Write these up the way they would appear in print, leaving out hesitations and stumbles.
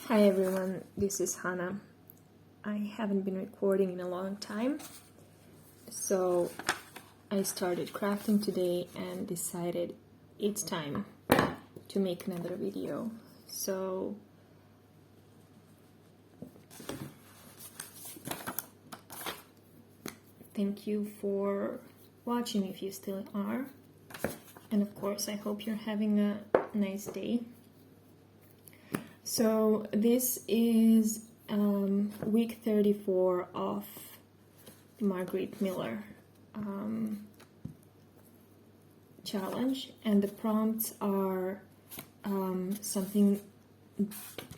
Hi everyone, this is Hannah. I haven't been recording in a long time, so I started crafting today and decided it's time to make another video. So thank you for watching if you still are, and of course I hope you're having a nice day. So this is week 34 of Margarete Miller challenge, and the prompts are something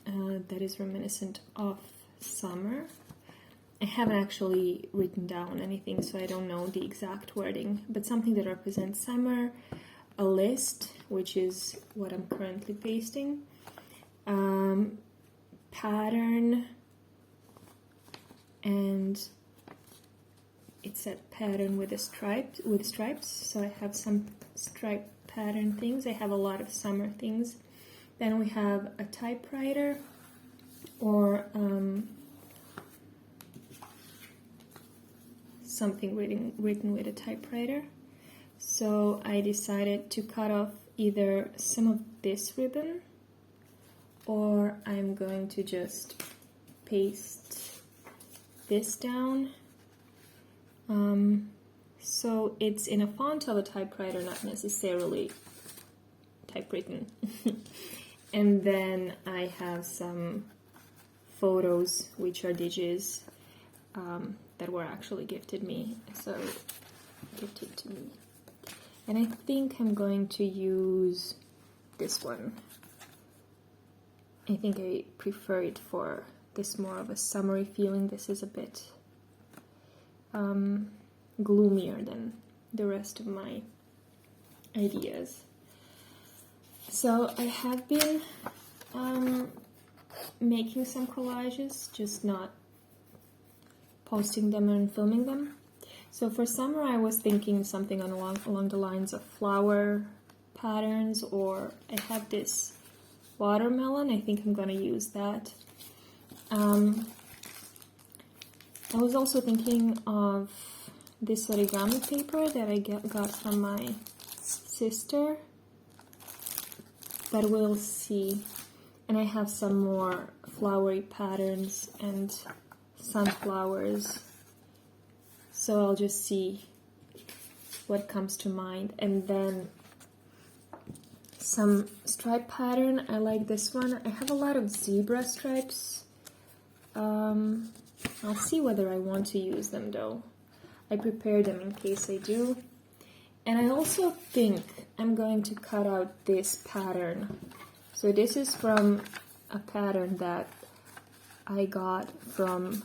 that is reminiscent of summer. I haven't actually written down anything, so I don't know the exact wording, but something that represents summer, a list, which is what I'm currently pasting, pattern, and it said pattern with stripes, so I have some stripe pattern things. I have a lot of summer things. Then we have a typewriter, or something written with a typewriter. So I decided to cut off either some of this ribbon, or I'm going to just paste this down. So it's in a font of a typewriter, not necessarily typewritten. And then I have some photos, which are digits, that were actually gifted to me. And I think I'm going to use this one. I think I prefer it for this more of a summery feeling. This is a bit gloomier than the rest of my ideas. So I have been making some collages, just not posting them and filming them. So for summer I was thinking something along the lines of flower patterns, or I have this watermelon. I think I'm gonna use that. I was also thinking of this origami paper that I got from my sister, but we'll see. And I have some more flowery patterns and sunflowers, so I'll just see what comes to mind. And then some stripe pattern. I like this one. I have a lot of zebra stripes. I'll see whether I want to use them though. I prepared them in case I do. And I also think I'm going to cut out this pattern. So this is from a pattern that I got from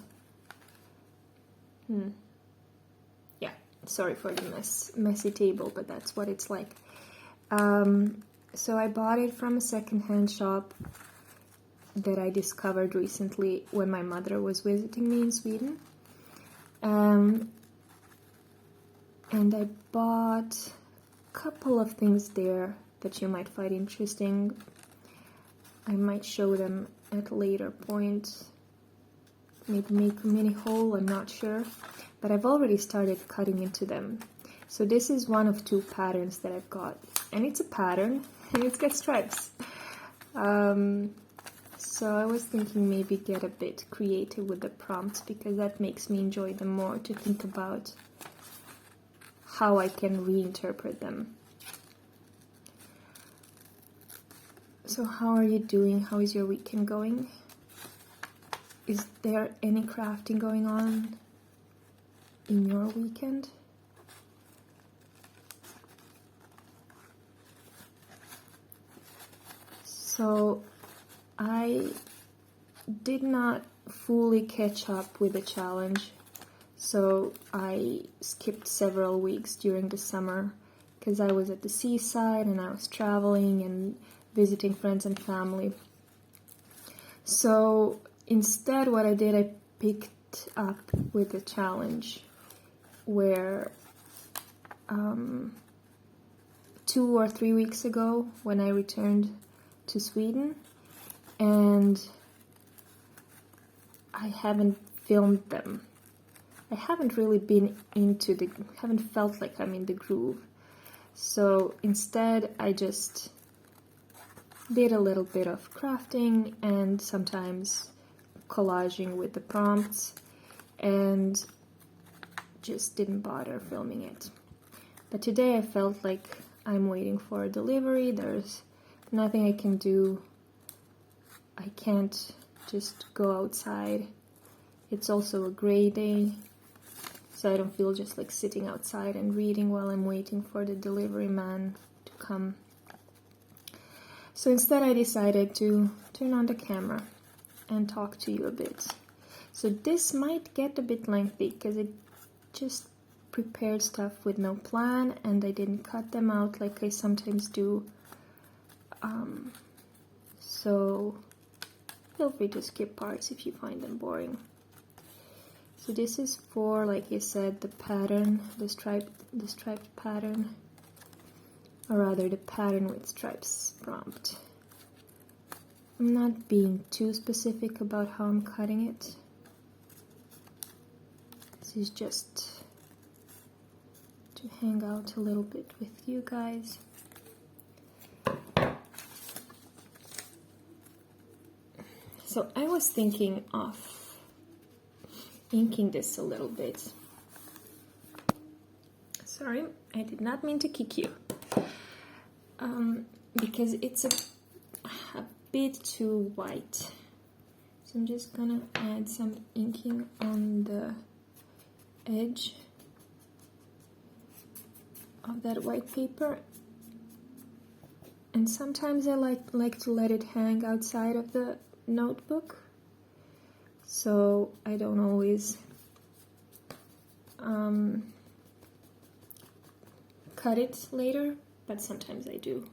yeah, sorry for the messy table, but that's what it's like. So I bought it from a secondhand shop that I discovered recently when my mother was visiting me in Sweden. And I bought a couple of things there that you might find interesting. I might show them at a later point. Maybe make a mini haul, I'm not sure. But I've already started cutting into them. So this is one of two patterns that I've got. And it's a pattern, and it's got stripes. So I was thinking maybe get a bit creative with the prompts, because that makes me enjoy them more, to think about how I can reinterpret them. So how are you doing? How is your weekend going? Is there any crafting going on in your weekend? So I did not fully catch up with the challenge, so I skipped several weeks during the summer because I was at the seaside and I was traveling and visiting friends and family. So instead what I did, I picked up with the challenge, where 2 or 3 weeks ago when I returned to Sweden, and I haven't filmed them. I haven't really been haven't felt like I'm in the groove. So instead I just did a little bit of crafting and sometimes collaging with the prompts, and just didn't bother filming it. But today I felt like I'm waiting for a delivery. There's nothing I can do. I can't just go outside. It's also a gray day, so I don't feel just like sitting outside and reading while I'm waiting for the delivery man to come. So instead I decided to turn on the camera and talk to you a bit. So this might get a bit lengthy because it just prepared stuff with no plan and I didn't cut them out like I sometimes do. So feel free to skip parts if you find them boring. So this is for, like I said, the pattern, the striped pattern, or rather the pattern with stripes prompt. I'm not being too specific about how I'm cutting it. This is just to hang out a little bit with you guys. So I was thinking of inking this a little bit. Sorry, I did not mean to kick you. Because it's a bit too white. So I'm just gonna add some inking on the edge of that white paper. And sometimes I like to let it hang outside of the notebook, so I don't always cut it later, but sometimes I do.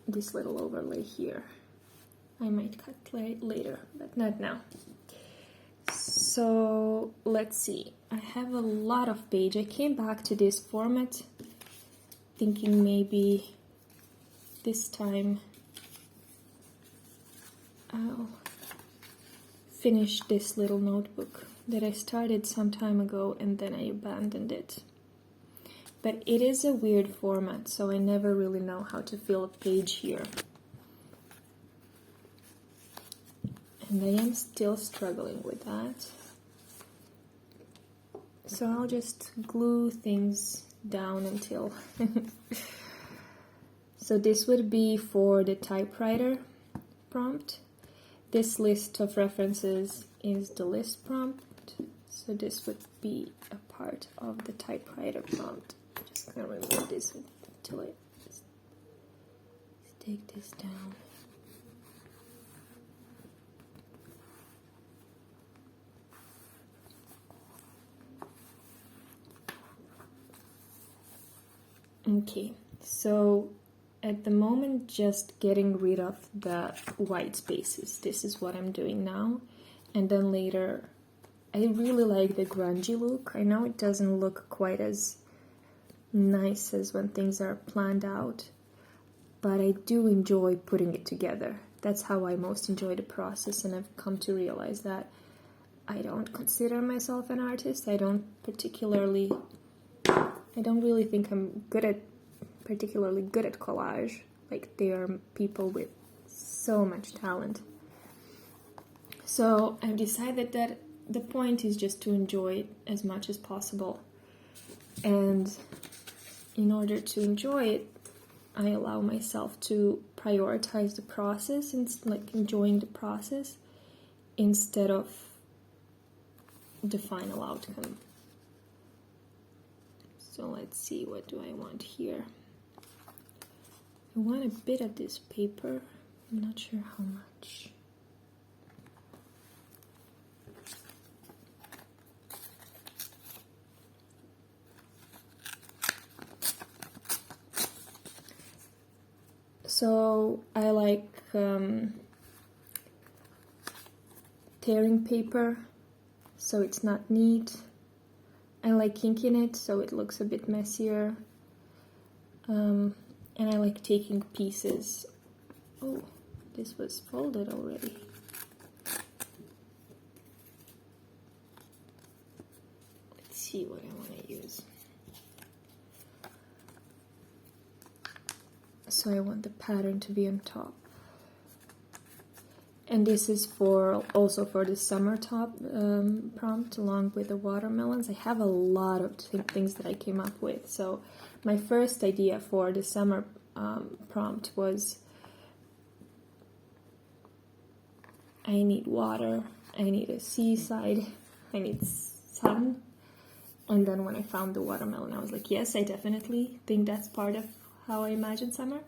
This little overlay here I might cut later, but not now. So let's see, I have a lot of page. I came back to this format thinking maybe this time I'll finish this little notebook that I started some time ago and then I abandoned it. But it is a weird format, so I never really know how to fill a page here. And I am still struggling with that. So I'll just glue things down until... So this would be for the typewriter prompt. This list of references is the list prompt. So this would be a part of the typewriter prompt. I'm just gonna remove this until I take this down. Okay, so at the moment just getting rid of the white spaces. This is what I'm doing now. And then later, I really like the grungy look. I know it doesn't look quite as nice as when things are planned out, but I do enjoy putting it together. That's how I most enjoy the process, and I've come to realize that I don't consider myself an artist. I don't really think I'm particularly good at collage. Like, there are people with so much talent. So I've decided that the point is just to enjoy it as much as possible. And in order to enjoy it, I allow myself to prioritize the process and like enjoying the process instead of the final outcome. So let's see, what do I want here? I want a bit of this paper. I'm not sure how much. So I like tearing paper, so it's not neat. I like inking it, so it looks a bit messier. And I like taking pieces. Oh, this was folded already. Let's see what I want to use. So I want the pattern to be on top. And this is also for the summer top prompt, along with the watermelons. I have a lot of things that I came up with. So my first idea for the summer prompt was, I need water, I need a seaside, I need sun. And then when I found the watermelon, I was like, yes, I definitely think that's part of how I imagine summer.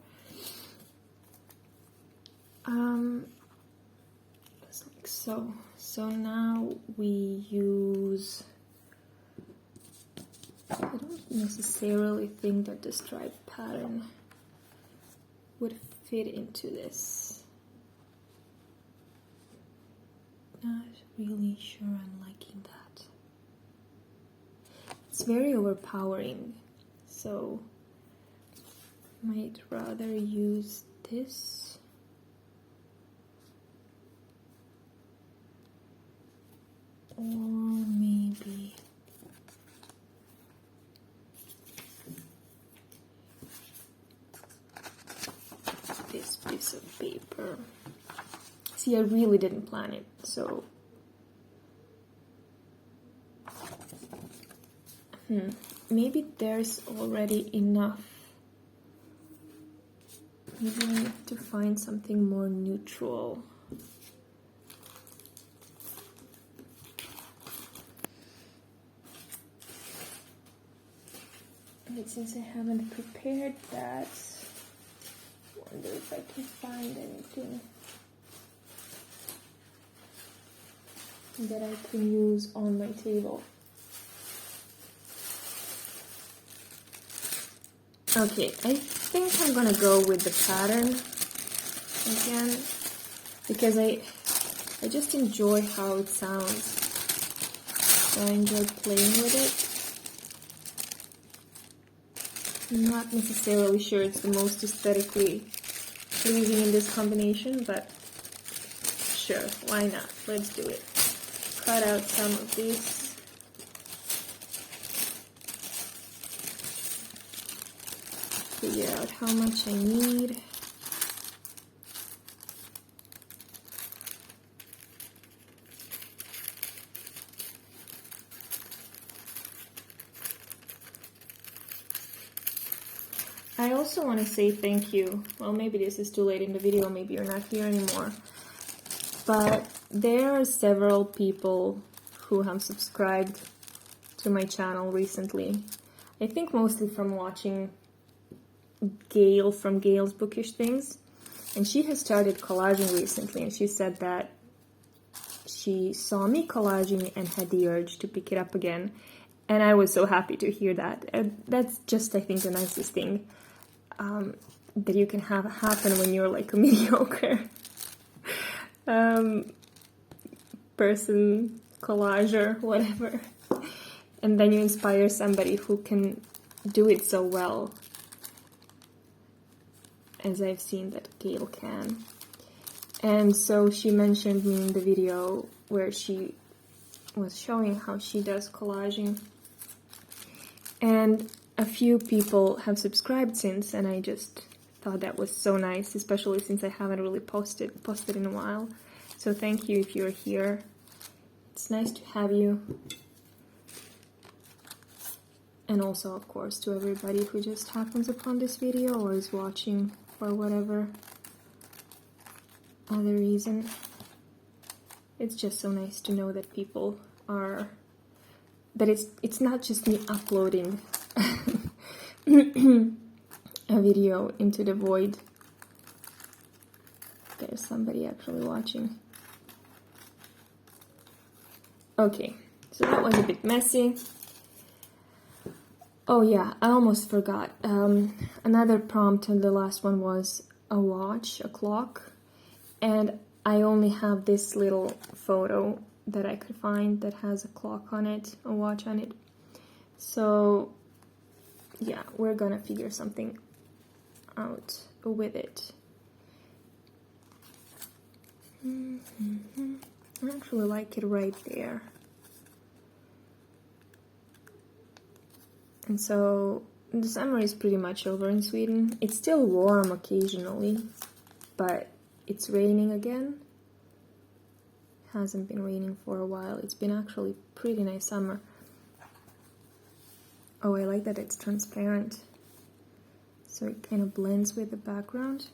Like so. So now we use, I don't necessarily think that the stripe pattern would fit into this. Not really sure I'm liking that. It's very overpowering, so might rather use this. Or maybe this piece of paper. See, I really didn't plan it, so maybe there's already enough. Maybe I need to find something more neutral. And since I haven't prepared that, I wonder if I can find anything that I can use on my table. Okay, I think I'm gonna go with the pattern again, because I just enjoy how it sounds. So I enjoy playing with it. I'm not necessarily sure it's the most aesthetically pleasing in this combination, but sure, why not? Let's do it. Cut out some of these. Figure out how much I need. I also want to say thank you. Well, maybe this is too late in the video, maybe you're not here anymore. But there are several people who have subscribed to my channel recently. I think mostly from watching Gail from Gail's Bookish Things. And she has started collaging recently, and she said that she saw me collaging and had the urge to pick it up again. And I was so happy to hear that. And that's just, I think, the nicest thing that you can have happen when you're like a mediocre person, collager, whatever. And then you inspire somebody who can do it so well, as I've seen that Gail can. And so she mentioned me in the video where she was showing how she does collaging. And a few people have subscribed since, and I just thought that was so nice, especially since I haven't really posted in a while. So thank you if you're here. It's nice to have you. And also, of course, to everybody who just happens upon this video or is watching for whatever other reason. It's just so nice to know that people are, that it's not just me uploading a video into the void. There's somebody actually watching. Okay, so that was a bit messy. Oh yeah, I almost forgot. Another prompt, and the last one was a watch, a clock. And I only have this little photo that I could find that has a clock on it, a watch on it. So yeah, we're gonna figure something out with it. I actually like it right there. And so the summer is pretty much over in Sweden. It's still warm occasionally, but it's raining again. Hasn't been raining for a while. It's been actually pretty nice summer. Oh, I like that it's transparent, so it kind of blends with the background.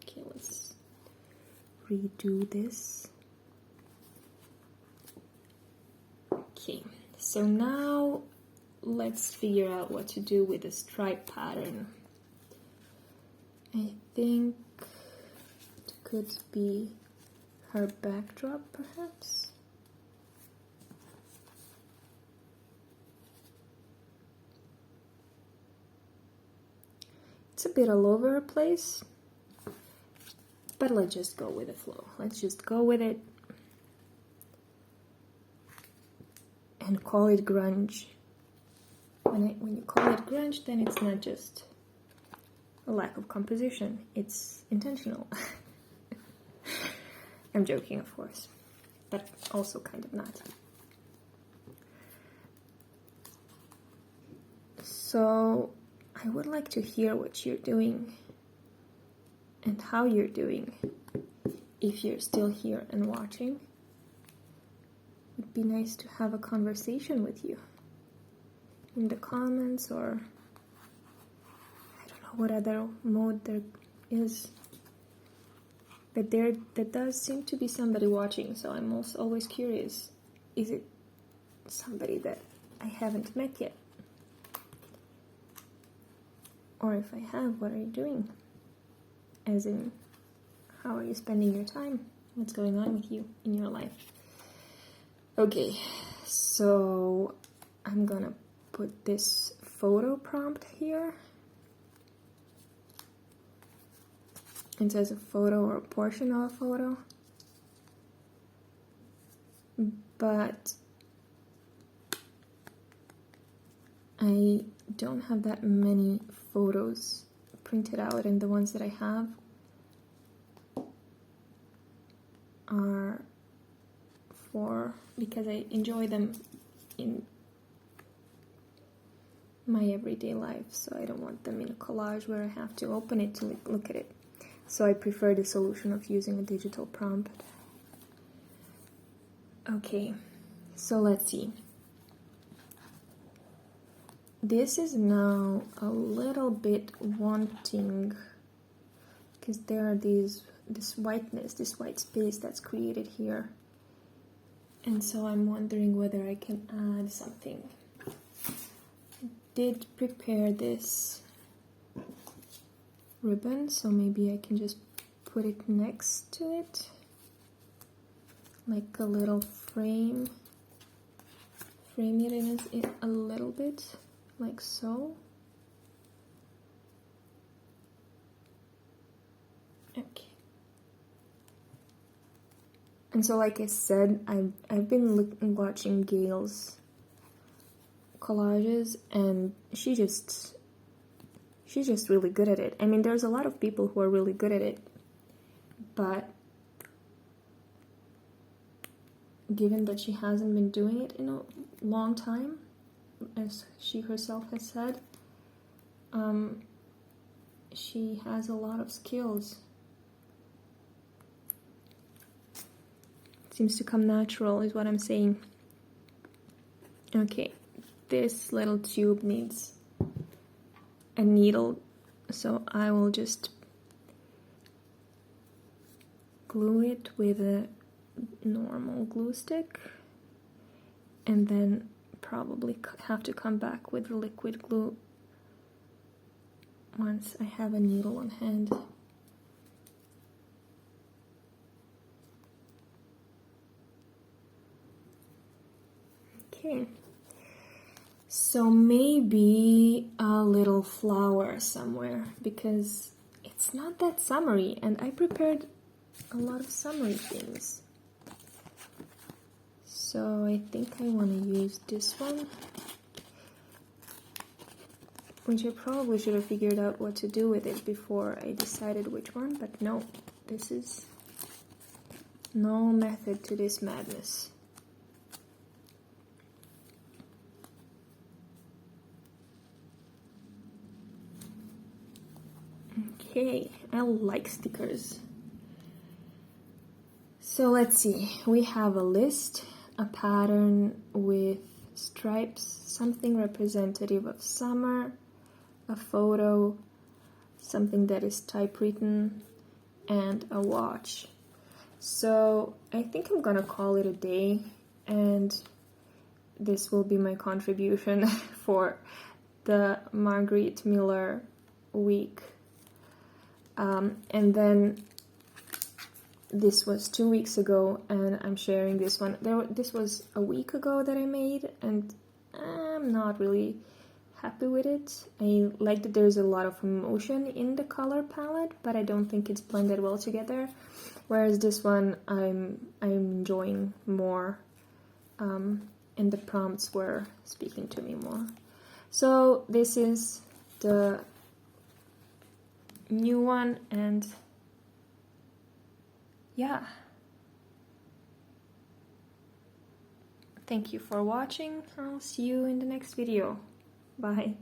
Okay, let's redo this. Okay, so now let's figure out what to do with the stripe pattern. I think it could be her backdrop, perhaps. It's a bit all over the place, but let's just go with the flow. Let's just go with it and call it grunge. When you call it grunge, then it's not just a lack of composition, it's intentional. I'm joking, of course, but also kind of not. So I would like to hear what you're doing and how you're doing. If you're still here and watching, it'd be nice to have a conversation with you in the comments, or I don't know what other mode there is. But there does seem to be somebody watching, so I'm also always curious. Is it somebody that I haven't met yet? Or if I have, what are you doing? As in, how are you spending your time? What's going on with you in your life? Okay, so I'm gonna put this photo prompt here. It says a photo or a portion of a photo. But I don't have that many photos printed out, and the ones that I have are because I enjoy them in my everyday life, so I don't want them in a collage where I have to open it to look at it. So I prefer the solution of using a digital prompt. Okay, so let's see. This is now a little bit wanting, because there are this whiteness, this white space that's created here. And so I'm wondering whether I can add something. I did prepare this ribbon, so maybe I can just put it next to it, like a little frame it in a little bit, like so. Okay. And so, like I said, I've been watching Gail's collages, and she's just really good at it. I mean, there's a lot of people who are really good at it, but given that she hasn't been doing it in a long time, as she herself has said, she has a lot of skills. It seems to come natural, is what I'm saying. Okay, this little tube needs a needle, so I will just glue it with a normal glue stick, and then probably have to come back with the liquid glue once I have a needle on hand. Okay, so maybe a little flower somewhere, because it's not that summery, and I prepared a lot of summery things. So I think I want to use this one, which I probably should have figured out what to do with it before I decided which one, but no, this is No method to this madness. Okay, I like stickers. So let's see, we have a list, a pattern with stripes, something representative of summer, a photo, something that is typewritten, and a watch. So I think I'm gonna call it a day, and this will be my contribution for the Margarete Miller week. And then this was 2 weeks ago, and I'm sharing this one. This was a week ago that I made, and I'm not really happy with it. I like that there's a lot of emotion in the color palette, but I don't think it's blended well together. Whereas this one, I'm enjoying more, and the prompts were speaking to me more. So this is the new one, and yeah. Thank you for watching. I'll see you in the next video. Bye.